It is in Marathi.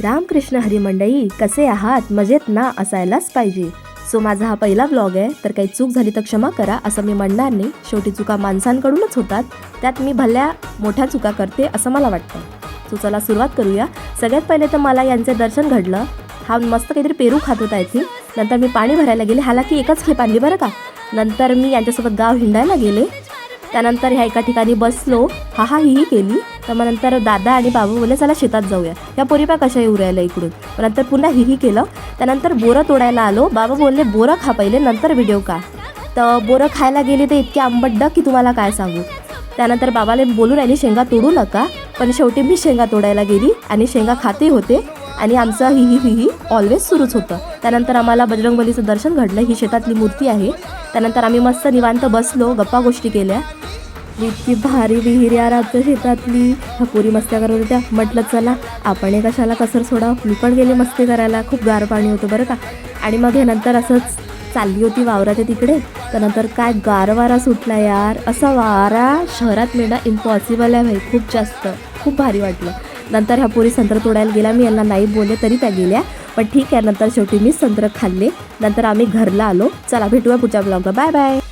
रामकृष्ण हरी मंडळी, कसे आहात? मजेत ना? असायलाच पाहिजे. सो माझा हा पहिला व्लॉग आहे, तर काही चूक झाली तर क्षमा करा असं मी म्हणणार नाही. शेवटी चुका माणसांकडूनच होतात, त्यात मी भल्या मोठ्या चुका करते असं मला वाटतं. सो चला सुरुवात करूया. सगळ्यात पहिले तर मला यांचे दर्शन घडलं. हा मस्त काहीतरी पेरू खात होता इथे. नंतर मी पाणी भरायला गेले, हालाकी एकच खेप आणली बरं का. नंतर मी यांच्यासोबत गाव हिंडायला गेले. त्यानंतर ह्या एका ठिकाणी बसलो, हा ही केली. तर मग नंतर दादा आणि बाबू बोलले चला शेतात जाऊया. ह्या पोरीपा कशा येऊ राहिल्या इकडून. नंतर पुन्हा ही केलं. त्यानंतर बोरं तोडायला आलो. बाबा बोलले बोरं खा पहिले, नंतर व्हिडिओ का. तर बोरं खायला गेली तर इतके आंबट की तुम्हाला काय सांगू. त्यानंतर बाबाला बोलू राहिली शेंगा तोडू नका, पण शेवटी मी शेंगा तोडायला गेली आणि शेंगा खाते होते आणि आमचं ही ऑलवेज सुरूच होतं. त्यानंतर आम्हाला बजरंगबलीचं दर्शन घडलं. ही शेतातली मूर्ती आहे. त्यानंतर आम्ही मस्त निवांत बसलो, गप्पा गोष्टी केल्या. इतकी भारी विहीर यार आमच्या शेतातली. ह्या पोरी मस्त्या करत होत्या. म्हटलं चला आपण कशाला कसर सोडा, मी पण गेले मस्ती करायला. खूप गार पाणी होतं बरं का. आणि मग हे नंतर असंच चालली होती वावराच्या तिकडे. त्यानंतर काय गार वारा सुटला यार. असा वारा शहरात मिळणं इम्पॉसिबल आहे भाई. खूप जास्त खूप भारी वाटलं. नंतर ह्या पोरी संत्र तोडायला गेल्या. मी यांना नाही बोलले तरी त्या गेल्या, पण ठीक आहे. नंतर शेवटी मी संत्र खाल्ले. नंतर आम्ही घरला आलो. चला भेटूया पुढच्या ब्लॉगला. Bye bye.